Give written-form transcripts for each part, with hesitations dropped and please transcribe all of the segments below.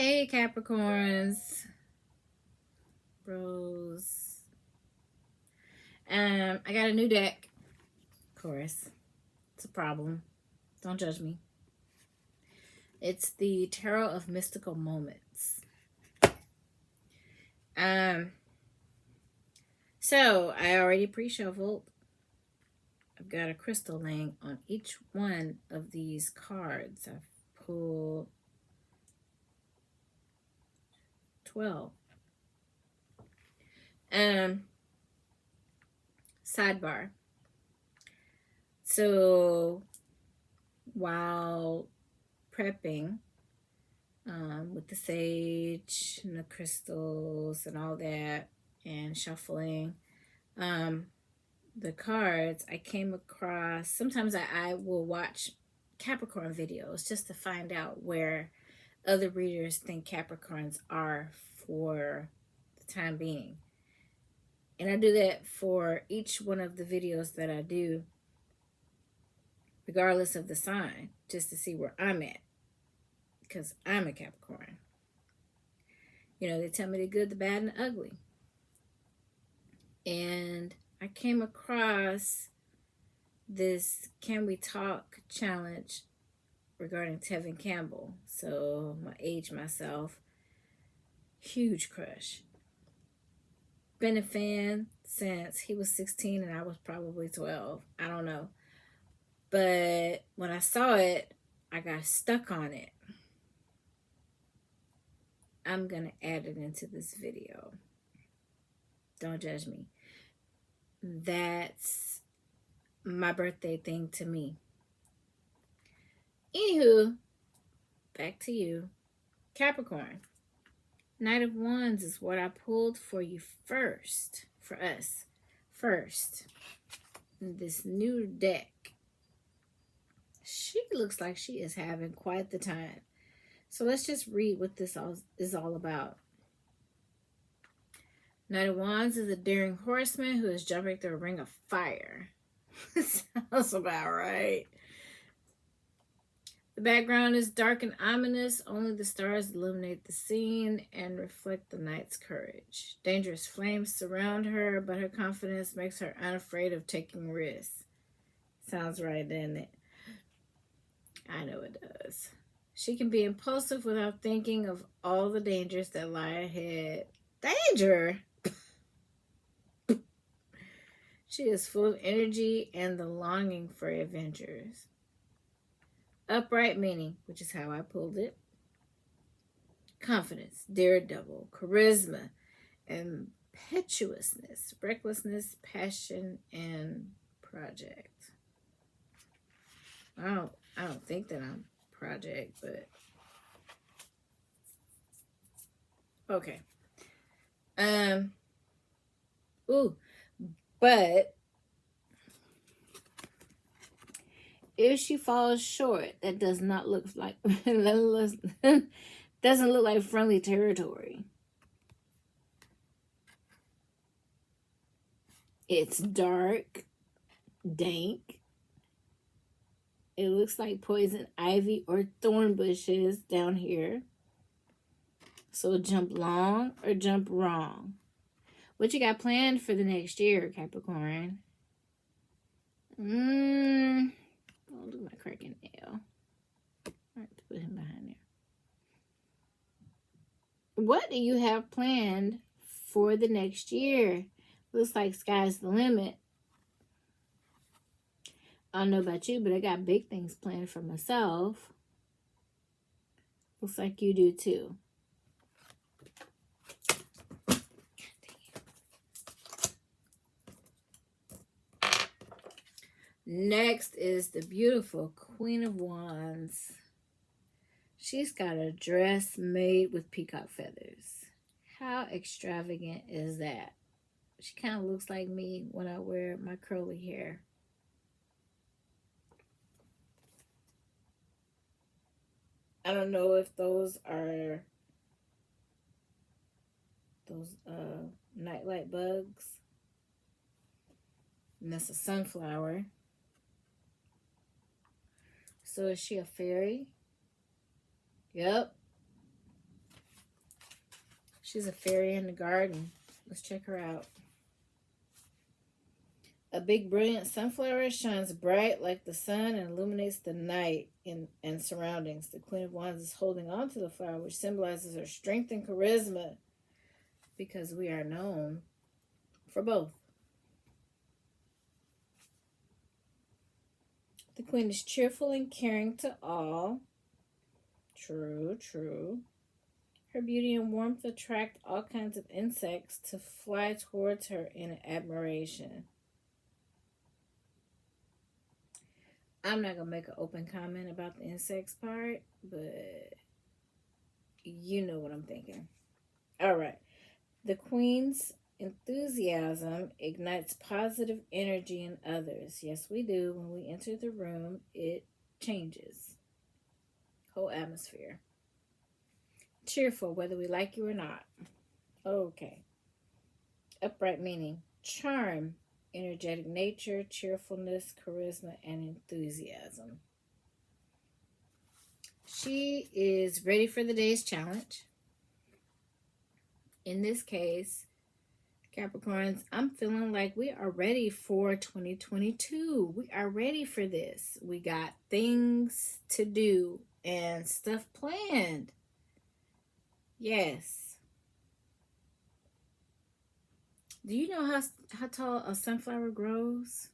Hey Capricorns, bros. I got a new deck. Of course, it's a problem. Don't judge me. It's the Tarot of Mystical Moments. So I already pre-shuffled. I've got a crystal laying on each one of these cards. I've pulled 12. Sidebar. So while prepping with the sage and the crystals and all that and shuffling the cards, I came across, sometimes I will watch Capricorn videos just to find out where other readers think Capricorns are for the time being. And I do that for each one of the videos that I do, regardless of the sign, just to see where I'm at, because I'm a Capricorn. You know, they tell me the good, the bad, and the ugly. And I came across this Can We Talk challenge regarding Tevin Campbell. So I'm going to age myself. Huge crush. Been a fan since he was 16 and I was probably 12. I don't know. But when I saw it, I got stuck on it. I'm going to add it into this video. Don't judge me. That's my birthday thing to me. Anywho, back to you. Capricorn. Knight of Wands is what I pulled for you first. For us. First. In this new deck. She looks like she is having quite the time. So let's just read what this is all about. Knight of Wands is a daring horseman who is jumping through a ring of fire. Sounds about right. The background is dark and ominous. Only the stars illuminate the scene and reflect the knight's courage. Dangerous flames surround her, but her confidence makes her unafraid of taking risks. Sounds right, doesn't it? I know it does. She can be impulsive without thinking of all the dangers that lie ahead. Danger! She is full of energy and the longing for adventures. Upright meaning, which is how I pulled it. Confidence, daredevil, charisma, impetuousness, recklessness, passion, and project. I don't think that I'm project, but okay. But if she falls short, that does not look like doesn't look like friendly territory. It's dark, dank. It looks like poison ivy or thorn bushes down here. So jump long or jump wrong. What you got planned for the next year, Capricorn? Oh, look at my cracking nail. I have to put him behind there. What do you have planned for the next year? Looks like sky's the limit. I don't know about you, but I got big things planned for myself. Looks like you do too. Next is the beautiful Queen of Wands. She's got a dress made with peacock feathers. How extravagant is that? She kind of looks like me when I wear my curly hair. I don't know if those are those nightlight bugs. And that's a sunflower. So is she a fairy? Yep. She's a fairy in the garden. Let's check her out. A big, brilliant sunflower shines bright like the sun and illuminates the night and surroundings. The Queen of Wands is holding on to the flower, which symbolizes her strength and charisma, because we are known for both. The Queen is cheerful and caring to all. True, true. Her beauty and warmth attract all kinds of insects to fly towards her in admiration. I'm not going to make an open comment about the insects part, but you know what I'm thinking. All right. The Queen's enthusiasm ignites positive energy in others. Yes, we do. When we enter the room, it changes. Whole atmosphere. Cheerful, whether we like you or not. Okay. Upright meaning charm, energetic nature, cheerfulness, charisma, and enthusiasm. She is ready for the day's challenge. In this case, Capricorns, I'm feeling like we are ready for 2022. We are ready for this. We got things to do and stuff planned. Yes. Do you know how tall a sunflower grows?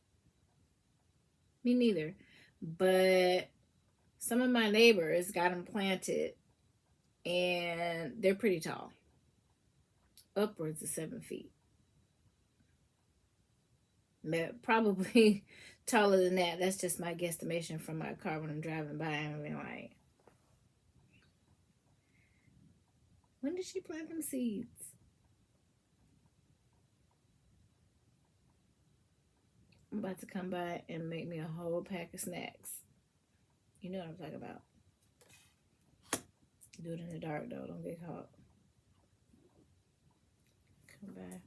Me neither. But some of my neighbors got them planted, and they're pretty tall. Upwards of 7 feet. Probably taller than that. That's just my guesstimation from my car when I'm driving by and being like, when did she plant them seeds? I'm about to come by and make me a whole pack of snacks. You know what I'm talking about. Do it in the dark though. Don't get caught. Come by.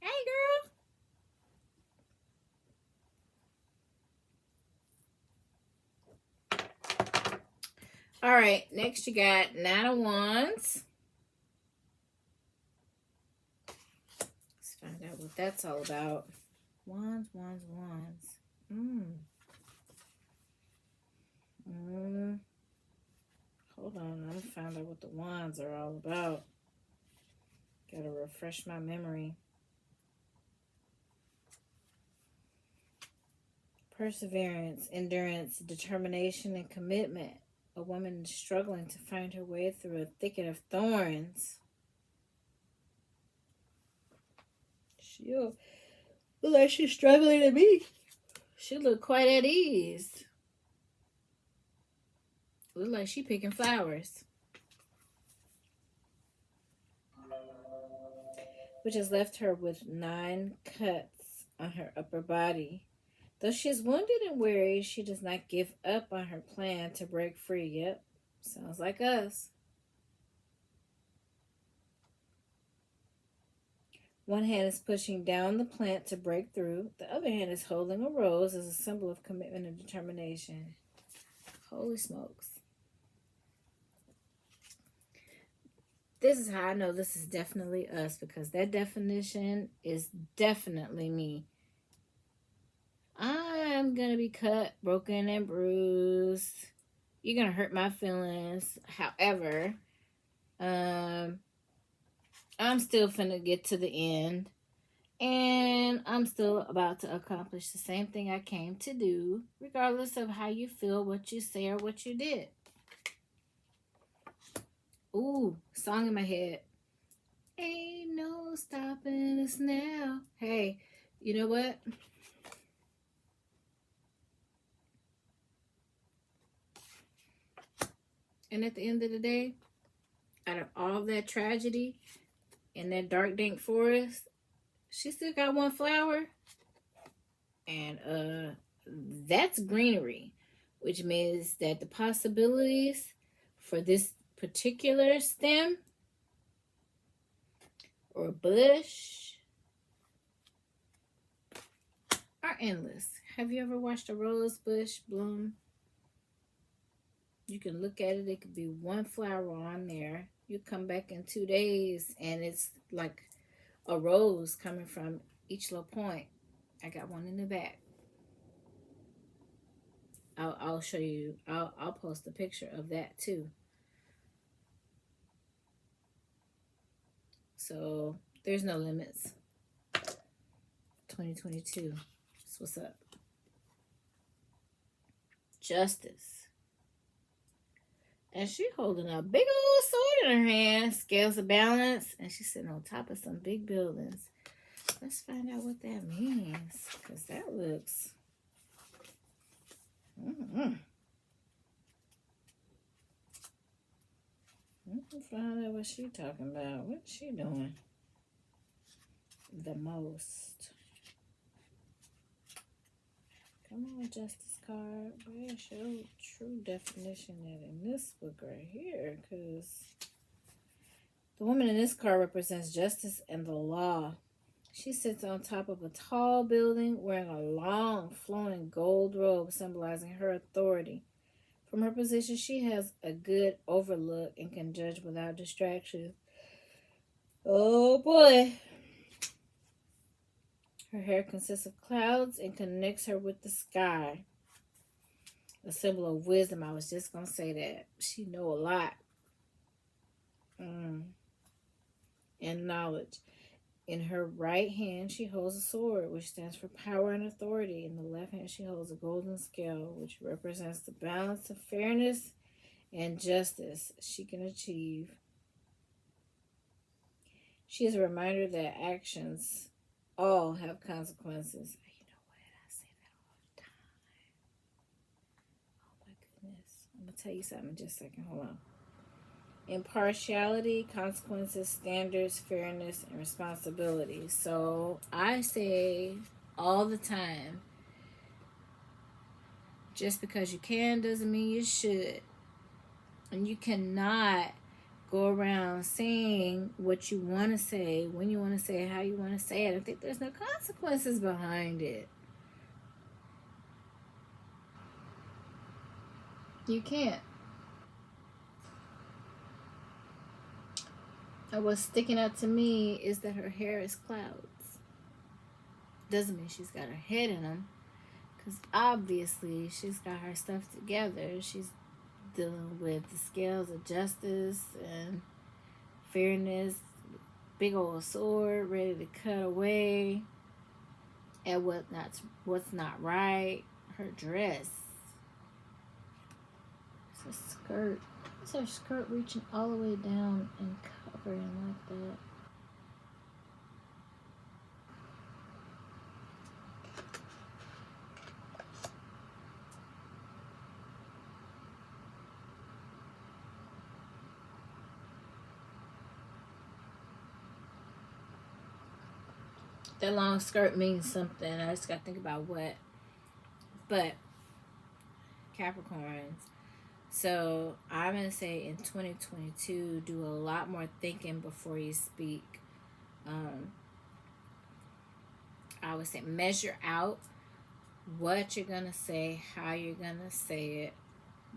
Hey, girl. All right. Next, you got 9 of Wands. Let's find out what that's all about. Wands, wands, wands. Hold on, I'm gonna find out what the wands are all about. Gotta refresh my memory. Perseverance, endurance, determination, and commitment. A woman is struggling to find her way through a thicket of thorns. She'll look like she's struggling to me. She look quite at ease. Look like she picking flowers. Which has left her with 9 cuts on her upper body. Though she is wounded and weary, she does not give up on her plan to break free. Yep, sounds like us. One hand is pushing down the plant to break through. The other hand is holding a rose as a symbol of commitment and determination. Holy smokes. This is how I know this is definitely us, because that definition is definitely me. I'm going to be cut, broken, and bruised. You're going to hurt my feelings. However, I'm still finna get to the end. And I'm still about to accomplish the same thing I came to do, regardless of how you feel, what you say, or what you did. Ooh, song in my head. Ain't no stopping us now. Hey, you know what? And at the end of the day, out of all that tragedy in that dark, dank forest, she still got 1 flower. And that's greenery, which means that the possibilities for this particular stem or bush are endless. Have you ever watched a rose bush bloom? You can look at it. It could be one flower on there. You come back in 2 days and it's like a rose coming from each little point. I got one in the back. I'll show you. I'll post a picture of that too. So there's no limits. 2022. That's what's up. Justice. And she holding a big old sword in her hand. Scales of balance. And she's sitting on top of some big buildings. Let's find out what that means. Because that looks... Let's find out what she's talking about. What's she doing? The most. Come on, Justice card. Where's your true definition at in this book right here? Because the woman in this card represents justice and the law. She sits on top of a tall building wearing a long, flowing gold robe symbolizing her authority. From her position, she has a good overlook and can judge without distraction. Oh boy. Her hair consists of clouds and connects her with the sky. A symbol of wisdom. I was just going to say that. She know a lot. And knowledge. In her right hand, she holds a sword, which stands for power and authority. In the left hand, she holds a golden scale, which represents the balance of fairness and justice she can achieve. She is a reminder that actions all have consequences. You know what? I say that all the time. Oh my goodness. I'm going to tell you something in just a second. Hold on. Impartiality, consequences, standards, fairness, and responsibility. So I say all the time, just because you can doesn't mean you should. And you cannot go around saying what you want to say, when you want to say it, how you want to say it. I think there's no consequences behind it. You can't. And what's sticking out to me is that her hair is clouds. Doesn't mean she's got her head in them. Because obviously she's got her stuff together. She's dealing with the scales of justice and fairness. Big old sword ready to cut away at what's not right. Her dress. It's a skirt. It's her skirt reaching all the way down and covering like that. That long skirt means something. I just got to think about what. But Capricorns. So I'm going to say in 2022, do a lot more thinking before you speak. I would say measure out what you're going to say, how you're going to say it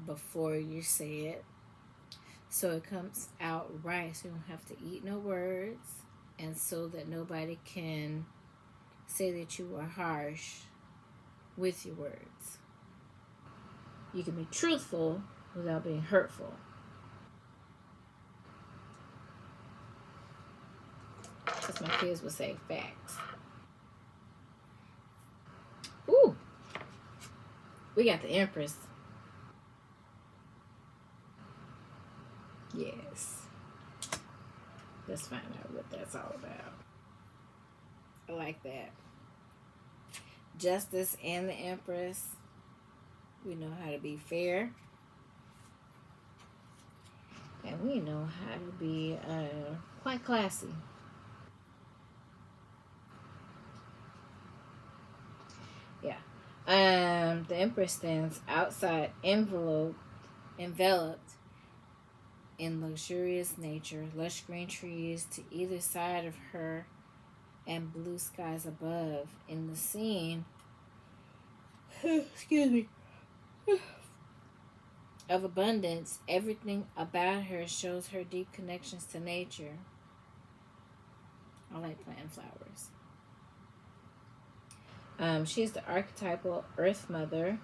before you say it. So it comes out right. So you don't have to eat no words. And so that nobody can say that you were harsh with your words. You can be truthful without being hurtful. As my kids would say, facts. Ooh. We got the Empress. Yes. Let's find out what that's all about. I like that. Justice and the Empress. We know how to be fair. And we know how to be quite classy. Yeah. The Empress stands outside, enveloped in luxurious nature, lush green trees to either side of her, and blue skies above. In the scene, excuse me, of abundance. Everything about her shows her deep connections to nature. I like planting flowers. She's the archetypal Earth Mother.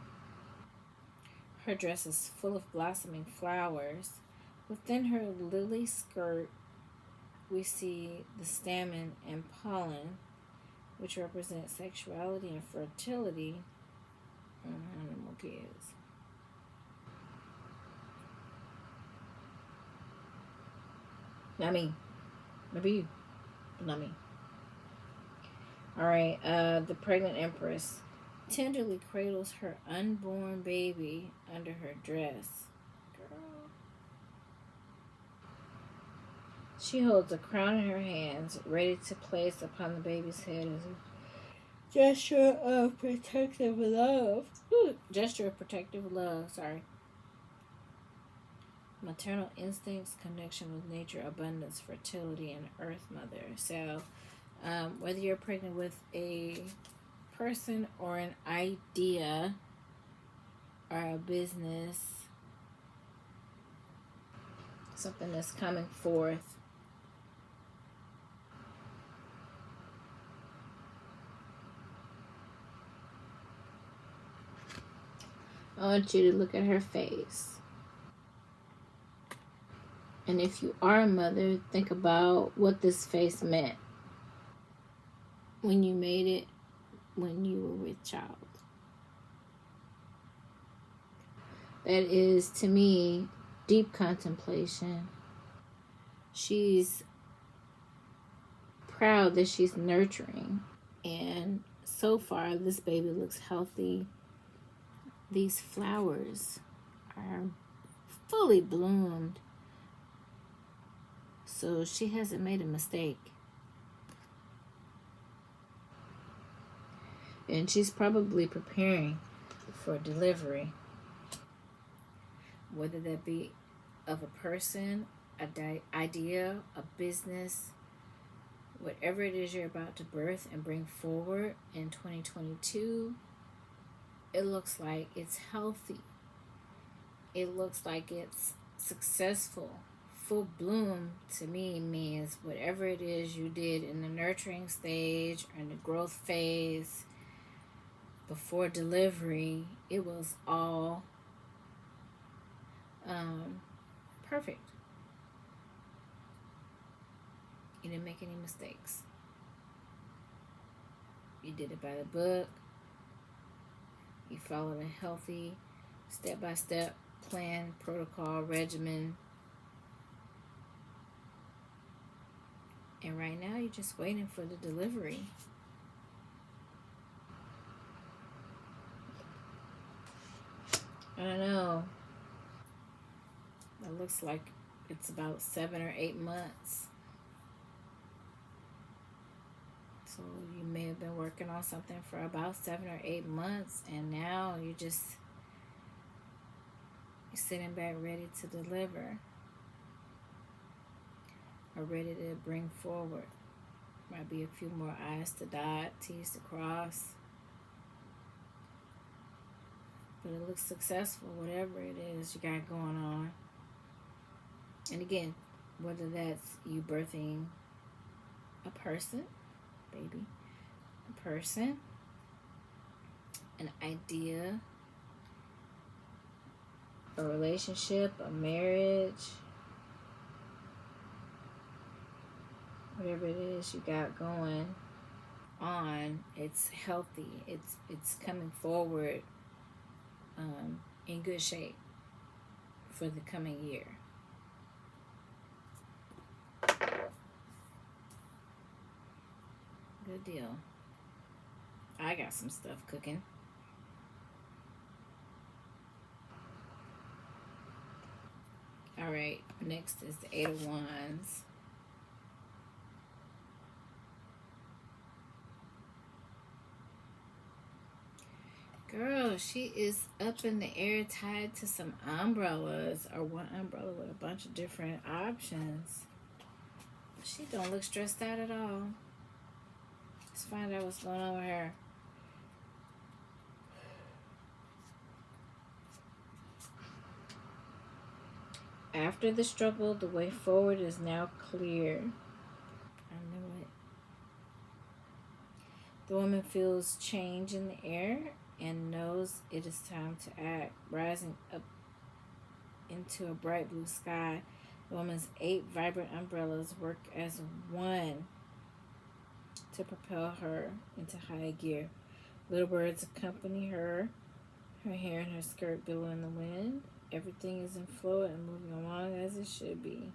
Her dress is full of blossoming flowers. Within her lily skirt, we see the stamen and pollen, which represent sexuality and fertility. Animal kids. Not me. Maybe you, but not me. Alright, the pregnant Empress tenderly cradles her unborn baby under her dress. Girl. She holds a crown in her hands, ready to place upon the baby's head as a gesture of protective love. Gesture of protective love, sorry. Maternal instincts, connection with nature, abundance, fertility, and Earth Mother. So, whether you're pregnant with a person or an idea or a business, something that's coming forth, I want you to look at her face. And if you are a mother, think about what this face meant when you made it, when you were with child. That is, to me, deep contemplation. She's proud that she's nurturing. And so far, this baby looks healthy. These flowers are fully bloomed. So she hasn't made a mistake. And she's probably preparing for delivery. Whether that be of a person, an idea, a business, whatever it is you're about to birth and bring forward in 2022, it looks like it's healthy. It looks like it's successful. Full bloom to me means whatever it is you did in the nurturing stage or in the growth phase before delivery, it was all perfect. You didn't make any mistakes. You did it by the book. You followed a healthy, step-by-step plan, protocol, regimen. And right now, you're just waiting for the delivery. I don't know. It looks like it's about 7 or 8 months. So you may have been working on something for about 7 or 8 months, and now you're sitting back ready to deliver, or ready to bring forward. Might be a few more I's to dot, T's to cross. But it looks successful, whatever it is you got going on. And again, whether that's you birthing a person, baby, a person, an idea, a relationship, a marriage, whatever it is you got going on, it's healthy. It's coming forward in good shape for the coming year. Good deal. I got some stuff cooking. All right, next is the Eight of Wands. Girl, she is up in the air tied to some umbrellas, or one umbrella with a bunch of different options. She don't look stressed out at all. Let's find out what's going on with her. After the struggle, the way forward is now clear. I knew it. The woman feels change in the air and knows it is time to act. Rising up into a bright blue sky, the woman's 8 vibrant umbrellas work as one to propel her into high gear. Little birds accompany her, her hair and her skirt billow in the wind. Everything is in flow and moving along as it should be.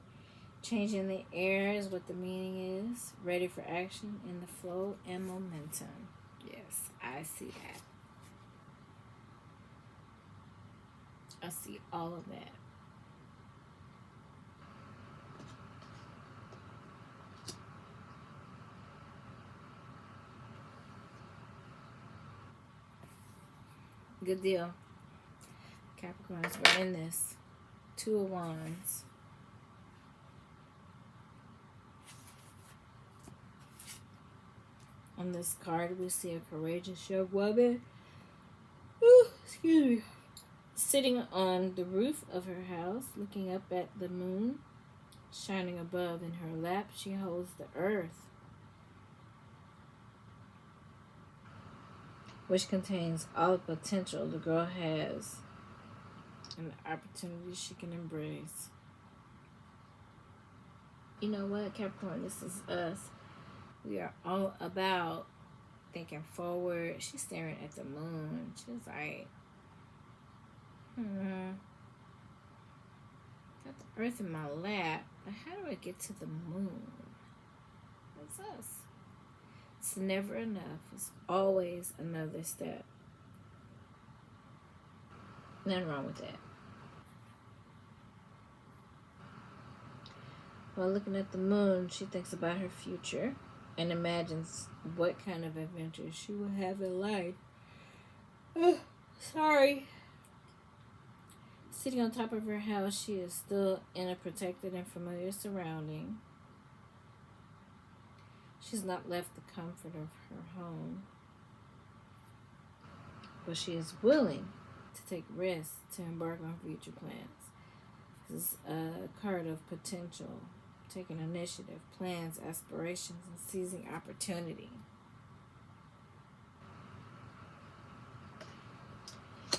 Changing the air is what the meaning is. Ready for action in the flow and momentum. Yes, I see that. I see all of that. Good deal. Capricorns, we're in this. 2 of Wands. On this card, we see a courageous young woman. Ooh, excuse me. Sitting on the roof of her house, looking up at the moon, shining above. In her lap, she holds the earth, which contains all the potential the girl has and the opportunities she can embrace. You know what, Capricorn? This is us. We are all about thinking forward. She's staring at the moon. She's like, got the earth in my lap, but how do I get to the moon? That's us. It's never enough. It's always another step. Nothing wrong with that. While looking at the moon, she thinks about her future and imagines what kind of adventures she will have in life. Sorry. Sitting on top of her house, she is still in a protected and familiar surrounding. She's not left the comfort of her home, but she is willing to take risks to embark on future plans. This is a card of potential, taking initiative, plans, aspirations, and seizing opportunity.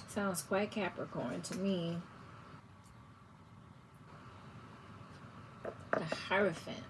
Sounds quite Capricorn to me. The Hierophant.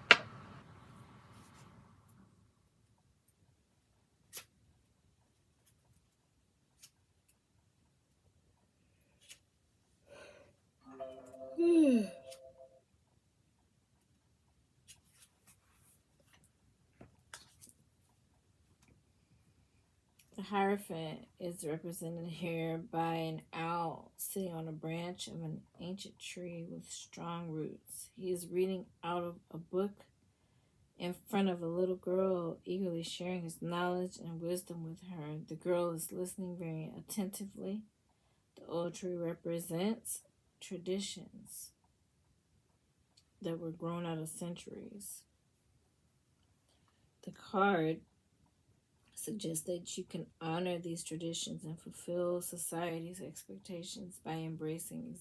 The Hierophant is represented here by an owl sitting on a branch of an ancient tree with strong roots. He is reading out of a book in front of a little girl, eagerly sharing his knowledge and wisdom with her. The girl is listening very attentively. The old tree represents traditions that were grown out of centuries. The card suggests that you can honor these traditions and fulfill society's expectations by embracing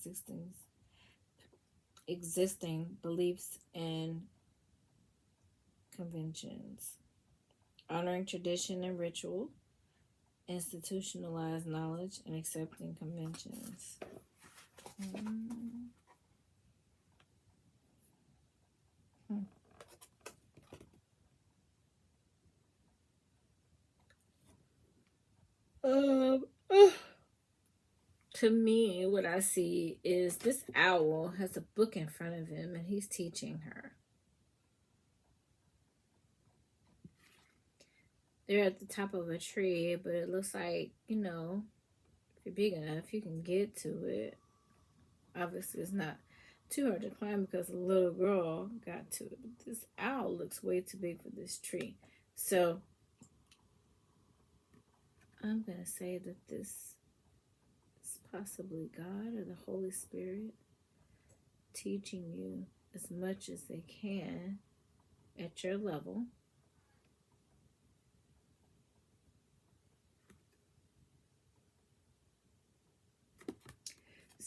existing beliefs and conventions. Honoring tradition and ritual, institutionalized knowledge, and accepting conventions. To me, what I see is this owl has a book in front of him and he's teaching her. They're at the top of a tree, but it looks like, if you're big enough, you can get to it. Obviously, it's not too hard to climb because the little girl got to it. But this owl looks way too big for this tree. So, I'm going to say that this is possibly God or the Holy Spirit teaching you as much as they can at your level.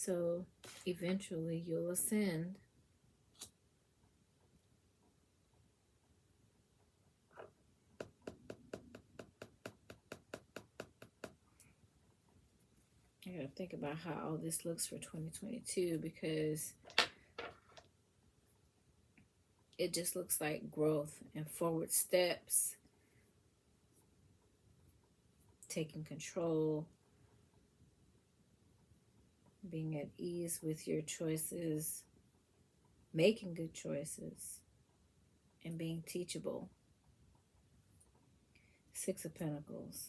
So eventually you'll ascend. I gotta think about how all this looks for 2022, because it just looks like growth and forward steps, taking control, being at ease with your choices, making good choices, and being teachable. Six of Pentacles.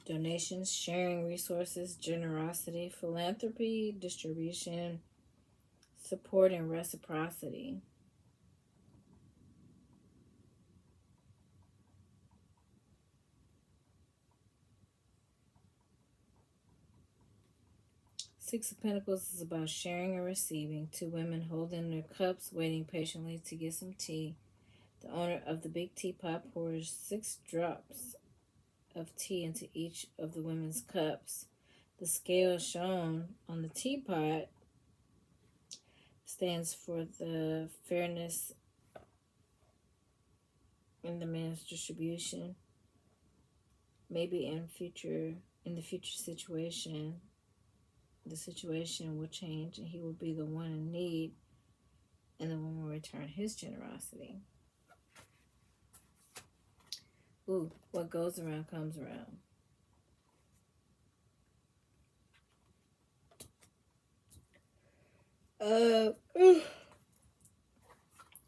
Donations, sharing resources, generosity, philanthropy, distribution, support, and reciprocity. Six of Pentacles is about sharing and receiving. Two women holding their cups, waiting patiently to get some tea. The owner of the big teapot pours 6 drops of tea into each of the women's cups. The scale shown on the teapot stands for the fairness in the man's distribution. Maybe in the future situation, the situation will change and he will be the one in need, and the one will return his generosity. Ooh, what goes around comes around.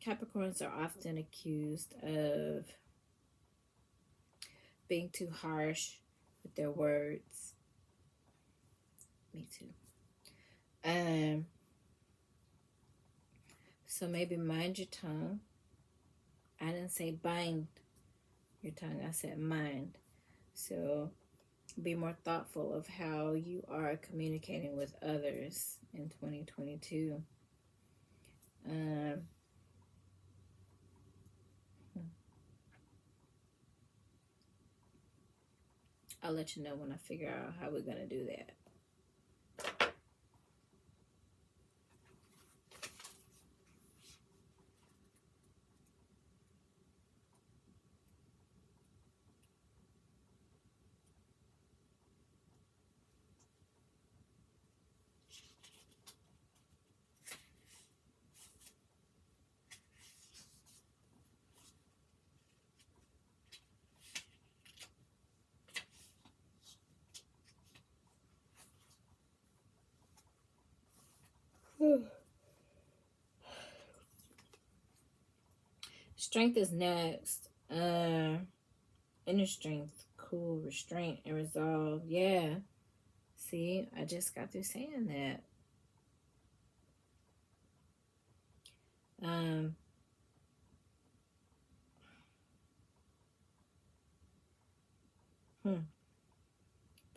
Capricorns are often accused of being too harsh with their words. Me too. So maybe mind your tongue. I didn't say bind your tongue, I said mind. So be more thoughtful of how you are communicating with others in 2022. I'll let you know when I figure out how we're going to do that. Strength is next. Inner strength, cool, restraint, and resolve. Yeah. See, I just got through saying that.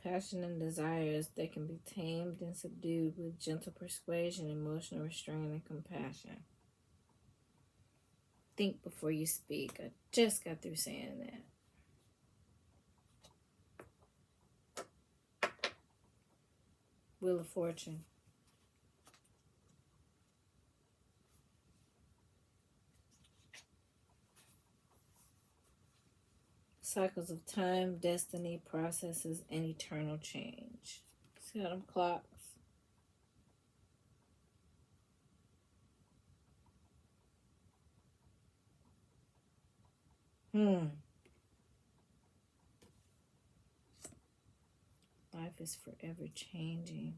Passion and desires, they can be tamed and subdued with gentle persuasion, emotional restraint, and compassion. Think before you speak. I just got through saying that. Wheel of Fortune. Cycles of time, destiny, processes, and eternal change. See how them clocks? Life is forever changing.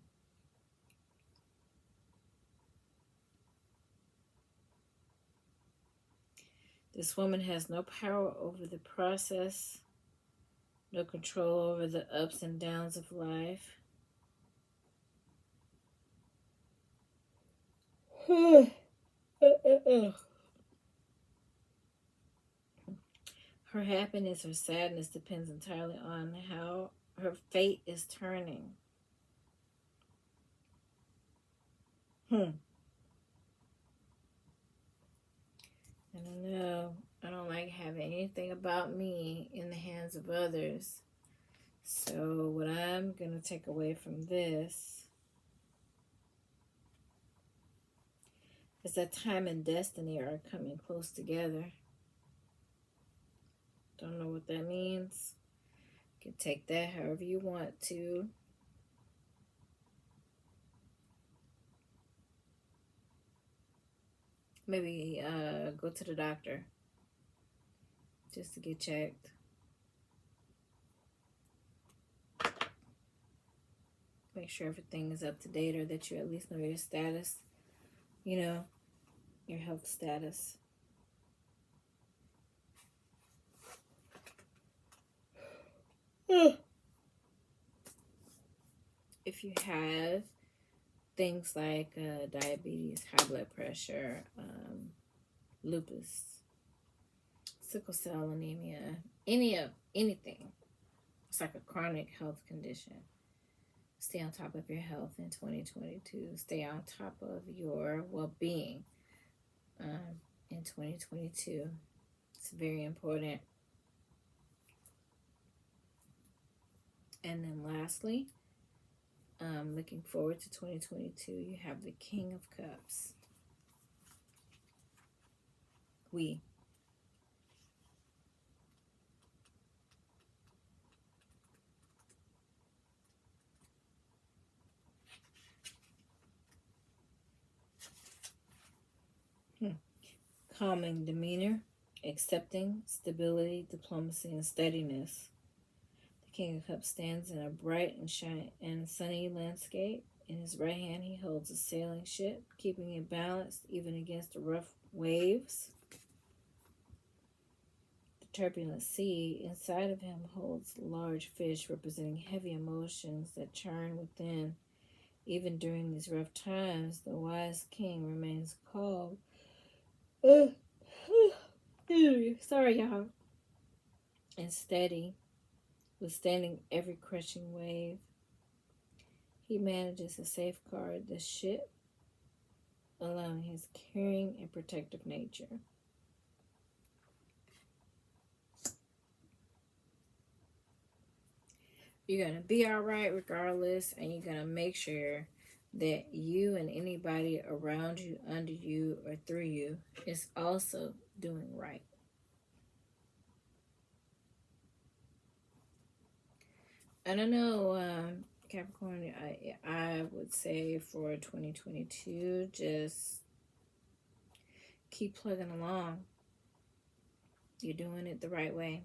This woman has no power over the process, no control over the ups and downs of life. Her happiness or sadness depends entirely on how her fate is turning. I don't know. I don't like having anything about me in the hands of others. So what I'm going to take away from this is that time and destiny are coming close together. Don't know what that means. You can take that however you want to. Maybe go to the doctor just to get checked. Make sure everything is up to date, or that you at least know your status, you know, your health status. If you have things like diabetes, high blood pressure, lupus, sickle cell anemia, anything, it's like a chronic health condition. Stay on top of your health in 2022. Stay on top of your well-being in 2022. It's very important. And then lastly, looking forward to 2022, you have the King of Cups. Calming demeanor, accepting, stability, diplomacy, and steadiness. The King of Cups stands in a bright and sunny landscape. In his right hand, he holds a sailing ship, keeping it balanced even against the rough waves. The turbulent sea inside of him holds large fish representing heavy emotions that churn within. Even during these rough times, the wise king remains calm. Sorry, y'all. And steady, withstanding every crushing wave. He manages to safeguard the ship, allowing his caring and protective nature. You're going to be all right regardless, and you're going to make sure that you and anybody around you, under you, or through you is also doing right. I don't know, Capricorn, I would say for 2022, just keep plugging along. You're doing it the right way.